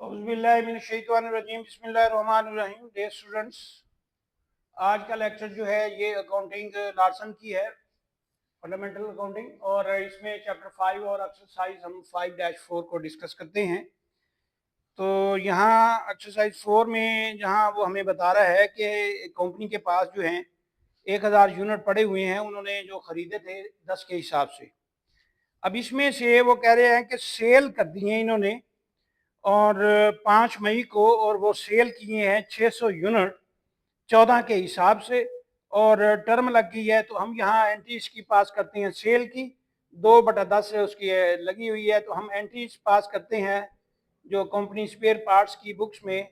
बिस्मिल्लाहिर्रहमानिर्रहीम। Day students, आज का लेक्चर जो है ये अकाउंटिंग लार्सन की है, फंडामेंटल अकाउंटिंग, और इसमें चैप्टर 5 और एक्सरसाइज हम 5-4 को डिस्कस करते हैं। तो यहाँ एक्सरसाइज 4 में जहाँ वो हमें बता रहा है कि कंपनी के पास जो हैं 1000 यूनिट पड़े हुए हैं, उन्होंने जो ख़रीदे थे 10 के हिसाब से। अब इसमें से वो कह रहे हैं कि सेल कर दिए इन्होंने और 5 मई को, और वो सेल किए हैं 600 यूनिट 14 के हिसाब से, और टर्म लग गई है। तो हम यहाँ एंट्रीज की पास करते हैं सेल की 2/10 उसकी लगी हुई है। तो हम एंट्रीज पास करते हैं जो कंपनी स्पेयर पार्ट्स की बुक्स में।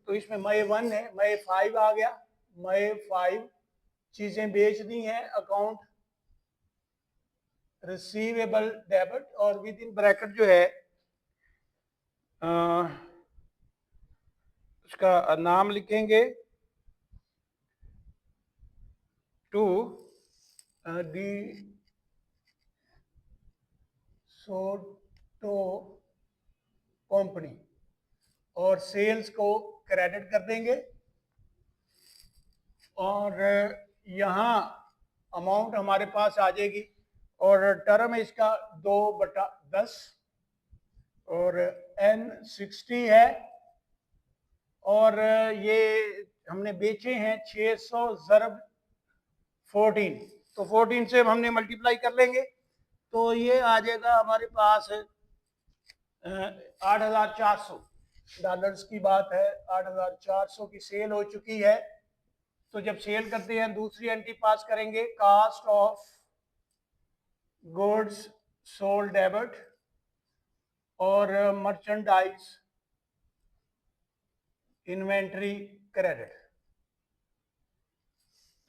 तो इसमें मई 1 है, मई 5 आ गया, मई 5 चीज़ें बेच दी हैं, अकाउंट रिसीवेबल डेबिट, और विद इन ब्रैकेट जो है उसका नाम लिखेंगे टू डी सोटो कंपनी, और सेल्स को क्रेडिट कर देंगे। और यहाँ अमाउंट हमारे पास आ जाएगी, और टर्म इसका 2/10, और N60 है, और ये हमने बेचे हैं 600 ज़रब 14, तो 14 से हमने मल्टीप्लाई कर लेंगे तो ये आ जाएगा हमारे पास 8,400 डॉलर्स की बात है। 8,400 की सेल हो चुकी है। तो जब सेल करते हैं दूसरी एंट्री पास करेंगे, cost of goods sold debit और मर्चेंडाइज इन्वेंट्री क्रेडिट।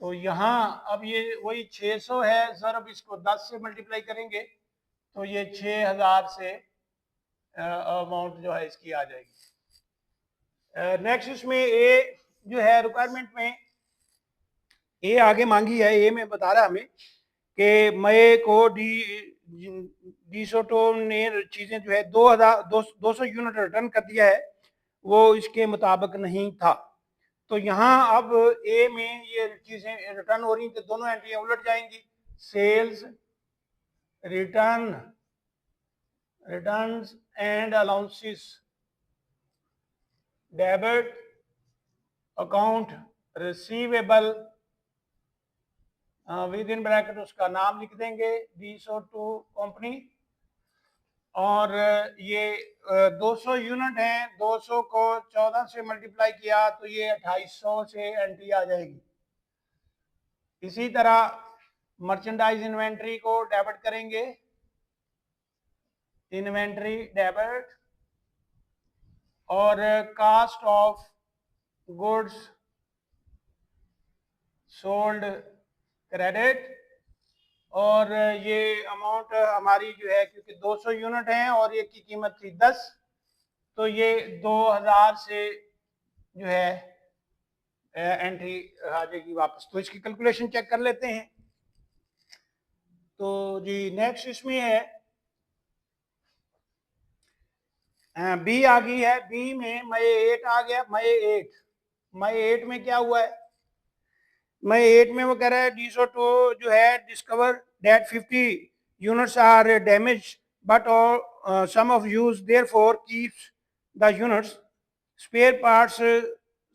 तो यहाँ अब ये वही 600 है सर, अब इसको 10 से मल्टीप्लाई करेंगे तो ये 6000 से अमाउंट जो है इसकी आ जाएगी। नेक्स्ट इसमें ए जो है रिक्वायरमेंट में ए आगे मांगी है। ए में बता रहा हमें कि मई को डी सोटो ने चीज़ें जो है 200 यूनिट रिटर्न कर दिया है, वो इसके मुताबिक नहीं था। तो यहाँ अब ए में ये चीज़ें रिटर्न हो रही, तो दोनों एंट्रियाँ उलट जाएंगी। Sales returns and allowances debit account receivable, with in bracket उसका नाम लिख देंगे डी सोटो कंपनी। और ये 200 यूनिट हैं, 200 को 14 से मल्टीप्लाई किया तो ये 2800 से एंट्री आ जाएगी। इसी तरह मर्चेंडाइज इन्वेंट्री को डेबिट करेंगे, इन्वेंट्री डेबिट, और cost of goods sold credit. और ये अमाउंट हमारी जो है, क्योंकि 200 यूनिट हैं और ये की कीमत थी 10, तो ये 2000 से जो है एंट्री आ जाएगी वापस। तो इसकी कैलकुलेशन चेक कर लेते हैं। तो जी नेक्स्ट इसमें है बी आ गई है। बी में मई 8 आ गया। मई 8 में क्या हुआ है? मई 8 में वो कह रहा है डी सोटो जो है discover that 50 units are damaged but और some of use therefore keeps the units spare parts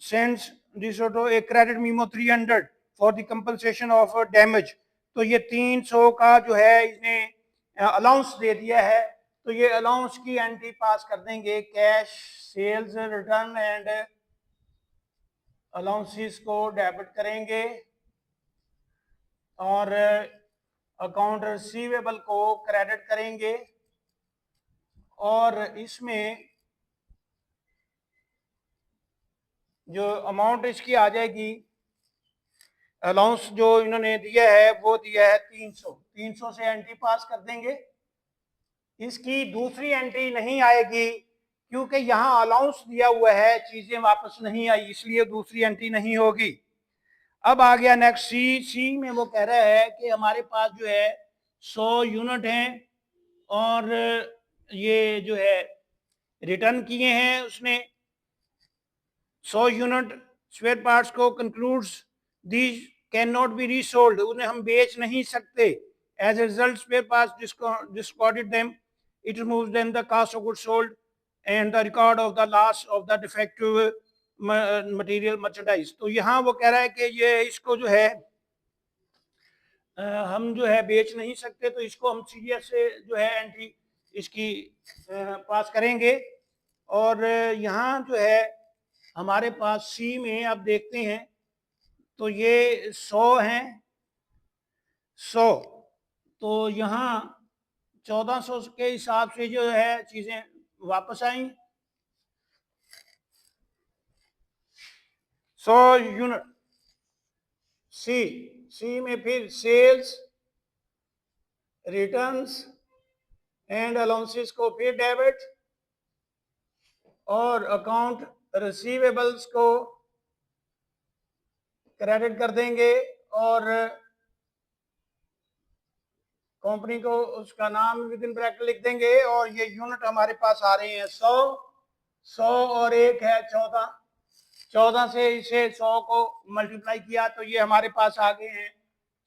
sends De Soto a credit memo 300 for the compensation of damage. तो ये 300 का जो है इसने अलाउंस दे दिया है। तो ये अलाउंस की एंट्री पास कर देंगे, cash sales return and allowances को डेबिट करेंगे, और अकाउंट रिसीवेबल को क्रेडिट करेंगे। और इसमें जो अमाउंट इसकी आ जाएगी, अलाउंस जो इन्होंने दिया है वो दिया है 300 से एंट्री पास कर देंगे। इसकी दूसरी एंट्री नहीं आएगी क्योंकि यहाँ अलाउंस दिया हुआ है, चीजें वापस नहीं आई, इसलिए दूसरी एंट्री नहीं होगी। अब आ गया नेक्स्ट सी में वो कह रहा है कि हमारे पास जो है 100 यूनिट हैं, और ये जो है रिटर्न किए हैं उसने 100 यूनिट स्पेयर पार्ट्स को, concludes these can not be resold, उन्हें हम बेच नहीं सकते। As a result spare parts discarded them, it removes them the cost of goods sold and the record of the loss of the defective material merchandise. तो यहाँ वो कह रहा है कि ये इसको जो है हम जो है बेच नहीं सकते, तो इसको हम सीरियस से जो है एंट्री इसकी पास करेंगे। और यहाँ जो है हमारे पास सी में आप देखते हैं तो ये 100 हैं, 100, तो यहाँ 1400 के हिसाब से जो है चीज़ें वापस आई। 100 यूनिट सी में फिर सेल्स, रिटर्न्स एंड अलाउंसेस को फिर डेबिट, और अकाउंट रिसीवेबल्स को क्रेडिट कर देंगे, और कंपनी को उसका नाम विद इन ब्रैकेट लिख देंगे। और ये यूनिट हमारे पास आ रहे हैं 100 और एक है 14 से इसे 100 को मल्टीप्लाई किया तो ये हमारे पास आ गए हैं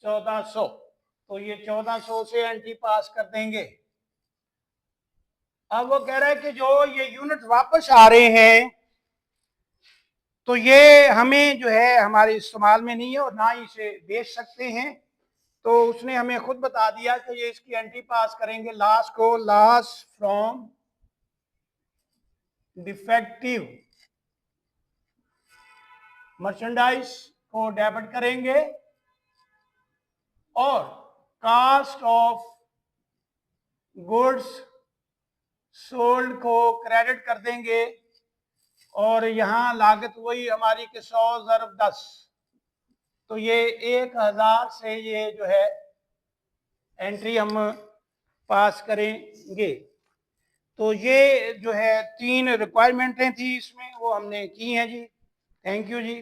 1400। तो ये 1400 से एंट्री पास कर देंगे। अब वो कह रहा है कि जो ये यूनिट वापस आ रहे हैं तो ये हमें जो है हमारे इस्तेमाल में नहीं है और ना ही इसे बेच सकते हैं। तो उसने हमें खुद बता दिया कि ये इसकी एंट्री पास करेंगे लॉस को, लॉस फ्रॉम डिफेक्टिव मर्चेंडाइज को डेबिट करेंगे और कास्ट ऑफ गुड्स सोल्ड को क्रेडिट कर देंगे। और यहाँ लागत वही हमारी कि 100 ज़रब 10, तो ये 1000 से ये जो है एंट्री हम पास करेंगे। तो ये जो है 3 रिक्वायरमेंटें थी इसमें, वो हमने की हैं जी। Thank you ji.